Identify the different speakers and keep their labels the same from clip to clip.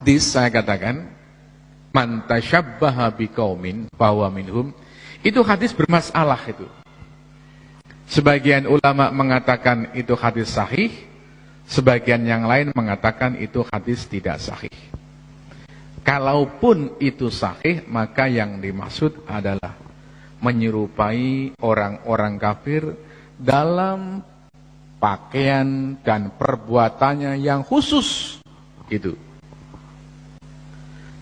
Speaker 1: Saya katakan man tasyabbaha biqaumin fahuwa minhum, itu hadis bermasalah itu. Sebagian ulama mengatakan itu hadis sahih, sebagian yang lain mengatakan itu hadis tidak sahih. Kalaupun itu sahih, maka yang dimaksud adalah menyerupai orang-orang kafir dalam pakaian dan perbuatannya yang khusus itu.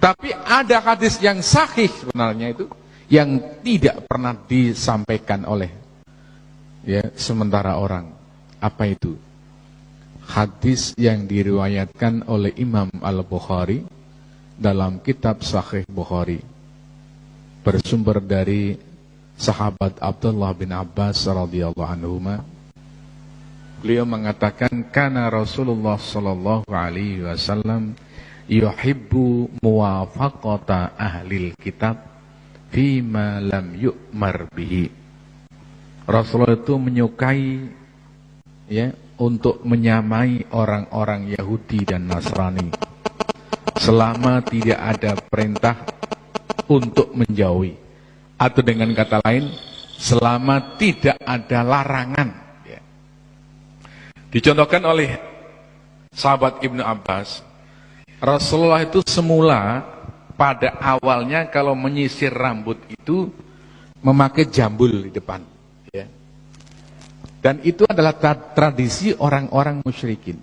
Speaker 1: Tapi ada hadis yang sahih sebenarnya itu yang tidak pernah disampaikan oleh sementara orang. Apa itu? Hadis yang diriwayatkan oleh Imam Al-Bukhari dalam kitab Sahih Bukhari, bersumber dari sahabat Abdullah bin Abbas radhiyallahu anhuma. Beliau mengatakan kana Rasulullah sallallahu alaihi wasallam yuhibbu muwafaqata ahlil kitab fima lam yu'mar bihi. Rasulullah itu menyukai untuk menyamai orang-orang Yahudi dan Nasrani selama tidak ada perintah untuk menjauhi, atau dengan kata lain selama tidak ada larangan. Dicontohkan oleh sahabat Ibnu Abbas, Rasulullah itu semula pada awalnya kalau menyisir rambut itu memakai jambul di depan, dan itu adalah tradisi orang-orang musyrikin.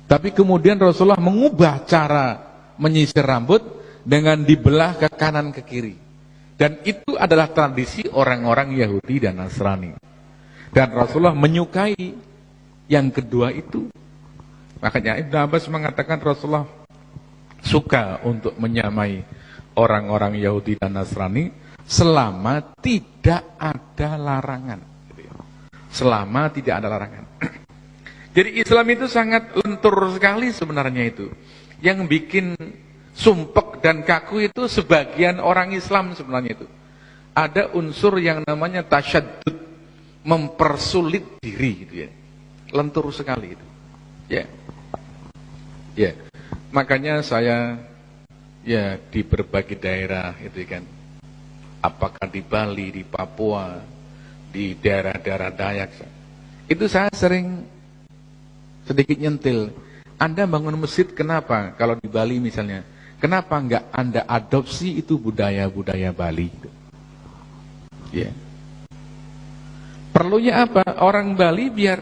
Speaker 1: Tapi kemudian Rasulullah mengubah cara menyisir rambut dengan dibelah ke kanan ke kiri, dan itu adalah tradisi orang-orang Yahudi dan Nasrani, dan Rasulullah menyukai yang kedua itu. Makanya Ibnu Abbas mengatakan Rasulullah suka untuk menyamai orang-orang Yahudi dan Nasrani selama tidak ada larangan. Selama tidak ada larangan. Jadi Islam itu sangat lentur sekali sebenarnya itu. Yang bikin sumpek dan kaku itu sebagian orang Islam sebenarnya itu. Ada unsur yang namanya tasyaddud, mempersulit diri gitu ya. Lentur sekali itu. Ya. Makanya saya di berbagai daerah itu kan. Apakah di Bali, di Papua, di daerah-daerah Dayak, itu saya sering sedikit nyentil. Anda bangun masjid kenapa? Kalau di Bali misalnya, kenapa enggak Anda adopsi itu budaya-budaya Bali? Perlunya apa? Orang Bali biar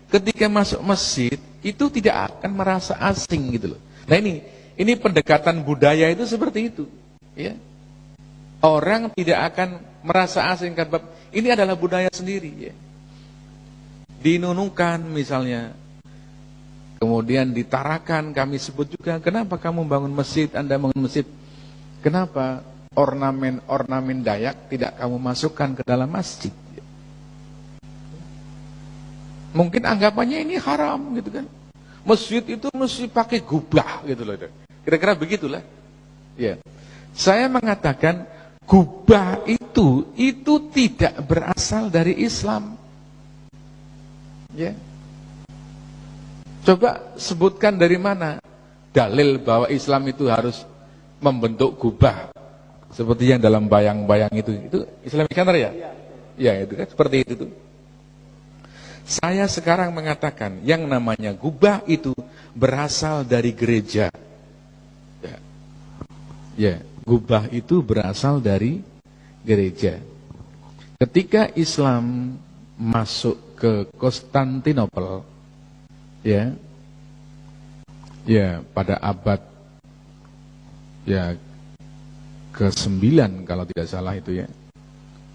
Speaker 1: ketika masuk masjid itu tidak akan merasa asing gitu loh. Nah ini pendekatan budaya itu seperti itu. Orang tidak akan merasa asing karena ini adalah budaya sendiri. Di Nunukan misalnya, kemudian di Tarakan kami sebut juga, kenapa kamu bangun masjid, Anda bangun masjid? Kenapa ornamen-ornamen Dayak tidak kamu masukkan ke dalam masjid? Mungkin anggapannya ini haram gitu kan. Masjid itu mesti pakai gubah gitu loh. Kira-kira begitulah. Saya mengatakan gubah itu tidak berasal dari Islam. Coba sebutkan dari mana dalil bahwa Islam itu harus membentuk gubah seperti yang dalam bayang-bayang itu. Itu Islamic Center ya? Itu kan seperti itu tuh. Saya sekarang mengatakan yang namanya gubah itu berasal dari gereja. Gubah itu berasal dari gereja. Ketika Islam masuk ke Konstantinopel, pada abad ke-9 kalau tidak salah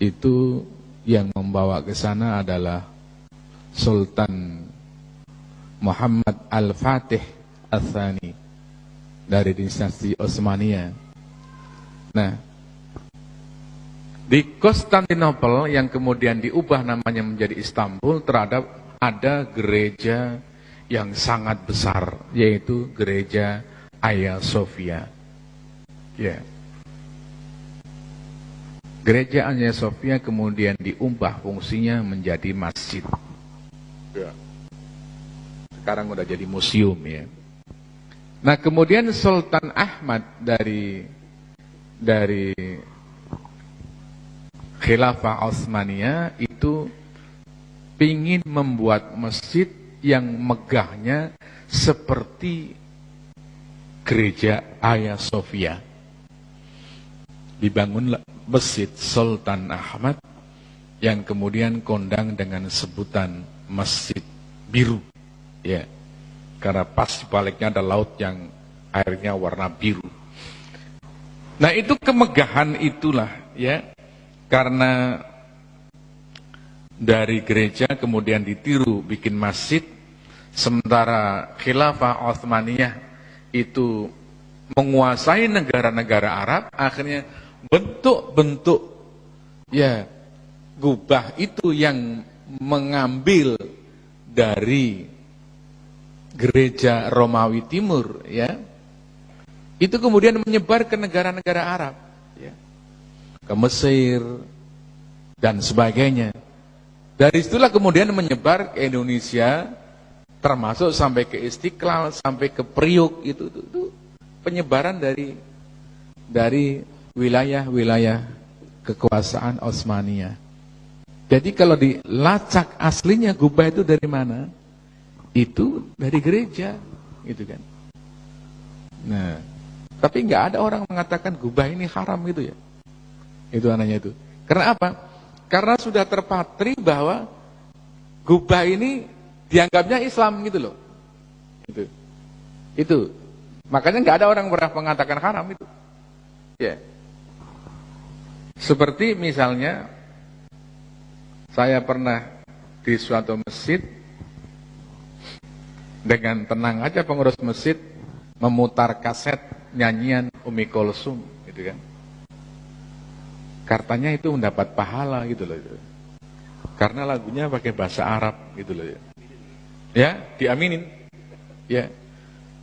Speaker 1: itu yang membawa ke sana adalah Sultan Muhammad Al-Fatih Ats-Tsani dari dinasti Utsmaniyah. Nah, di Konstantinopel yang kemudian diubah namanya menjadi Istanbul, ada gereja yang sangat besar, yaitu gereja Hagia Sophia. Gereja Hagia Sophia kemudian diubah fungsinya menjadi masjid. Sekarang udah jadi museum Nah, kemudian Sultan Ahmad dari Khilafah Utsmaniyah itu pingin membuat masjid yang megahnya seperti gereja Hagia Sophia. Dibangunlah masjid Sultan Ahmad yang kemudian kondang dengan sebutan Masjid Biru, ya, karena pas di baliknya ada laut yang airnya warna biru. Nah, itu kemegahan itulah, ya, karena dari gereja kemudian ditiru bikin masjid, sementara Khilafah Utsmaniyah itu menguasai negara-negara Arab, akhirnya bentuk-bentuk, ya, gubah itu yang mengambil dari gereja Romawi Timur, ya, itu kemudian menyebar ke negara-negara Arab, ya, ke Mesir dan sebagainya. Dari situlah kemudian menyebar ke Indonesia, termasuk sampai ke Istiqlal, sampai ke Priuk, itu penyebaran dari wilayah-wilayah kekuasaan Utsmaniyah. Jadi kalau dilacak aslinya gubah itu dari mana? Itu dari gereja, gitu kan. Nah, tapi nggak ada orang mengatakan gubah ini haram gitu ya. Itu anehnya itu. Karena apa? Karena sudah terpatri bahwa gubah ini dianggapnya Islam gitu loh. Itu. Makanya nggak ada orang pernah mengatakan haram itu. Ya. Seperti misalnya saya pernah di suatu masjid, dengan tenang aja pengurus masjid memutar kaset nyanyian Umi Kulsum, gitu kan. Katanya itu mendapat pahala gitu loh itu. Karena lagunya pakai bahasa Arab gitu loh ya. Ya, diaminin. Ya.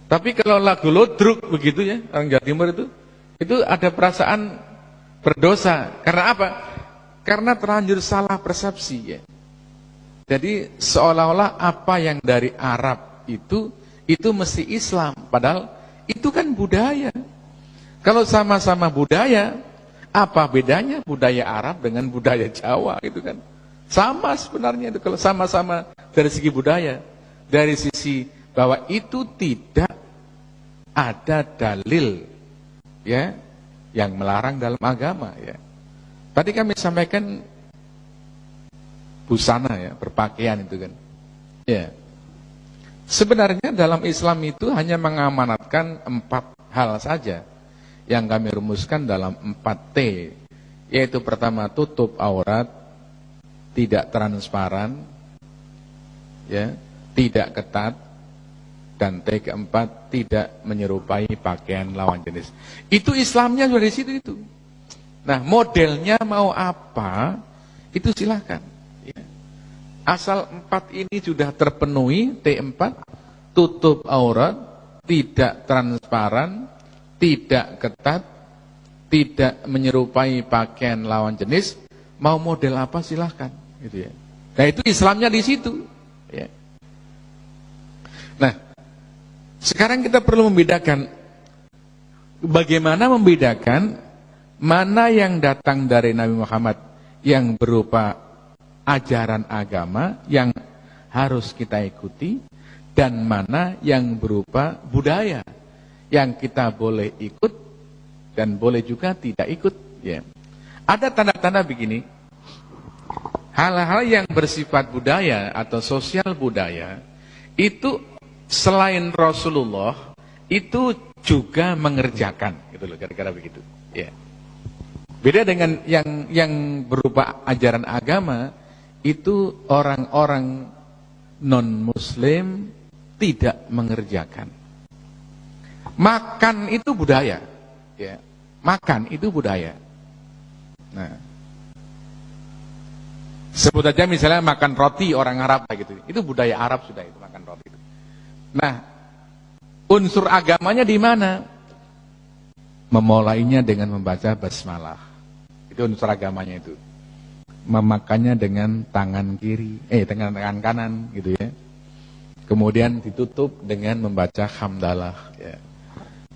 Speaker 1: Tapi kalau lagu lodruk begitu ya, orang Jawa Timur itu ada perasaan berdosa. Karena apa? Karena terlanjur salah persepsi ya. Jadi seolah-olah apa yang dari Arab itu mesti Islam, padahal itu kan budaya. Kalau sama-sama budaya, apa bedanya budaya Arab dengan budaya Jawa gitu kan? Sama sebenarnya itu kalau sama-sama dari segi budaya, dari sisi bahwa itu tidak ada dalil ya yang melarang dalam agama ya. Tadi kami sampaikan busana ya, berpakaian itu kan. Ya. Sebenarnya dalam Islam itu hanya mengamanatkan 4 hal saja yang kami rumuskan dalam 4T, yaitu pertama tutup aurat, tidak transparan, ya, tidak ketat, dan T keempat tidak menyerupai pakaian lawan jenis. Itu Islamnya sudah di situ itu. Nah, modelnya mau apa? Itu silahkan. Ya. Asal 4 ini sudah terpenuhi, T4, tutup aurat, tidak transparan, tidak ketat, tidak menyerupai pakaian lawan jenis, mau model apa silahkan. Gitu ya. Nah, itu Islamnya di situ. Ya. Nah, sekarang kita perlu membedakan, bagaimana membedakan mana yang datang dari Nabi Muhammad yang berupa ajaran agama yang harus kita ikuti, dan mana yang berupa budaya yang kita boleh ikut dan boleh juga tidak ikut. Ya. Ada tanda-tanda begini, hal-hal yang bersifat budaya atau sosial budaya itu selain Rasulullah itu juga mengerjakan, gitu loh, kira-kira begitu. Ya. Beda dengan yang berupa ajaran agama, itu orang-orang non-muslim tidak mengerjakan. Makan itu budaya, ya. Makan itu budaya. Nah, sebut aja misalnya makan roti orang Arab gitu, itu budaya Arab sudah itu makan roti itu. Nah, unsur agamanya di mana? Memulainya dengan membaca basmalah. Itu unsur agamanya itu. Memakannya dengan tangan kiri, dengan tangan kanan gitu ya. Kemudian ditutup dengan membaca hamdalah ya.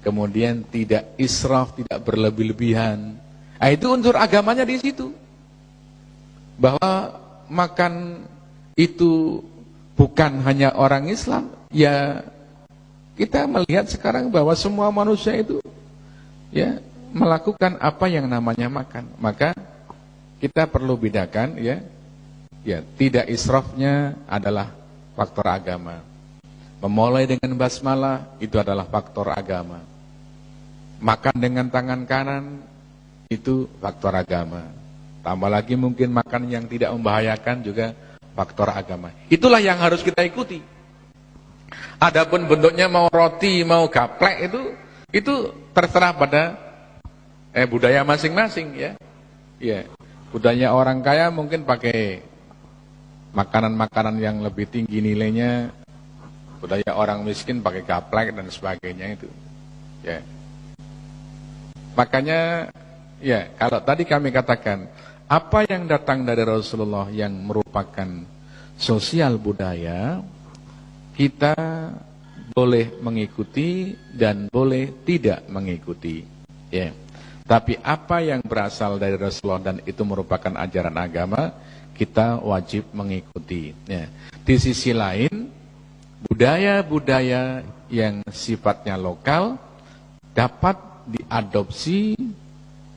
Speaker 1: kemudian tidak israf, tidak berlebih-lebihan. Nah, itu unsur agamanya di situ. Bahwa makan itu bukan hanya orang Islam, ya kita melihat sekarang bahwa semua manusia itu ya melakukan apa yang namanya makan. Maka kita perlu bedakan ya tidak israfnya adalah faktor agama. Memulai dengan basmalah itu adalah faktor agama. Makan dengan tangan kanan itu faktor agama. Tambah lagi mungkin makan yang tidak membahayakan juga faktor agama. Itulah yang harus kita ikuti. Adapun bentuknya mau roti, mau gaplek itu terserah pada budaya masing-masing ya. Ya, budaya orang kaya mungkin pakai makanan-makanan yang lebih tinggi nilainya. Budaya orang miskin pakai gaplek dan sebagainya itu. Ya. Makanya ya, kalau tadi kami katakan apa yang datang dari Rasulullah yang merupakan sosial budaya, kita boleh mengikuti dan boleh tidak mengikuti. Ya. Tapi apa yang berasal dari Rasulullah dan itu merupakan ajaran agama, kita wajib mengikuti. Ya. Di sisi lain, budaya-budaya yang sifatnya lokal dapat diadopsi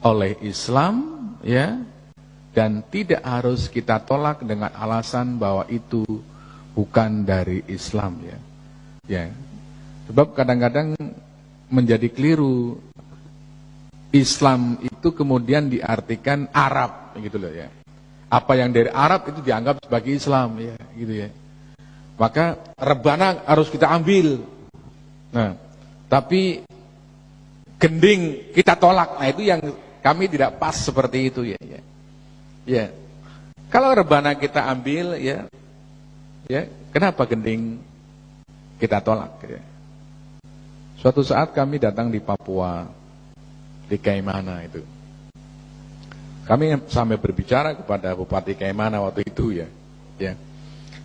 Speaker 1: oleh Islam, ya, dan tidak harus kita tolak dengan alasan bahwa itu bukan dari Islam, ya. Ya. Sebab kadang-kadang menjadi keliru Islam itu kemudian diartikan Arab gitu loh ya. Apa yang dari Arab itu dianggap sebagai Islam ya, gitu ya. Maka rebana harus kita ambil. Nah, tapi gending kita tolak. Nah, itu yang kami tidak pas seperti itu ya. Ya. Kalau rebana kita ambil ya, kenapa gending kita tolak? Ya. Suatu saat kami datang di Papua, di Kaimana itu. Kami sampai berbicara kepada Bupati Kaimana waktu itu ya.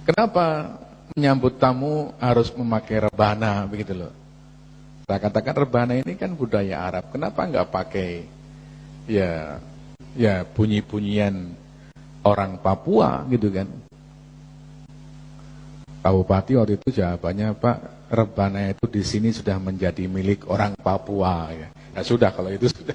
Speaker 1: Kenapa menyambut tamu harus memakai rebana begitu loh? Saya katakan rebana ini kan budaya Arab. Kenapa enggak pakai ya bunyi-bunyian orang Papua gitu kan? Pak Bupati waktu itu jawabannya, Pak, rebana itu di sini sudah menjadi milik orang Papua ya. Ya sudah kalau itu sudah.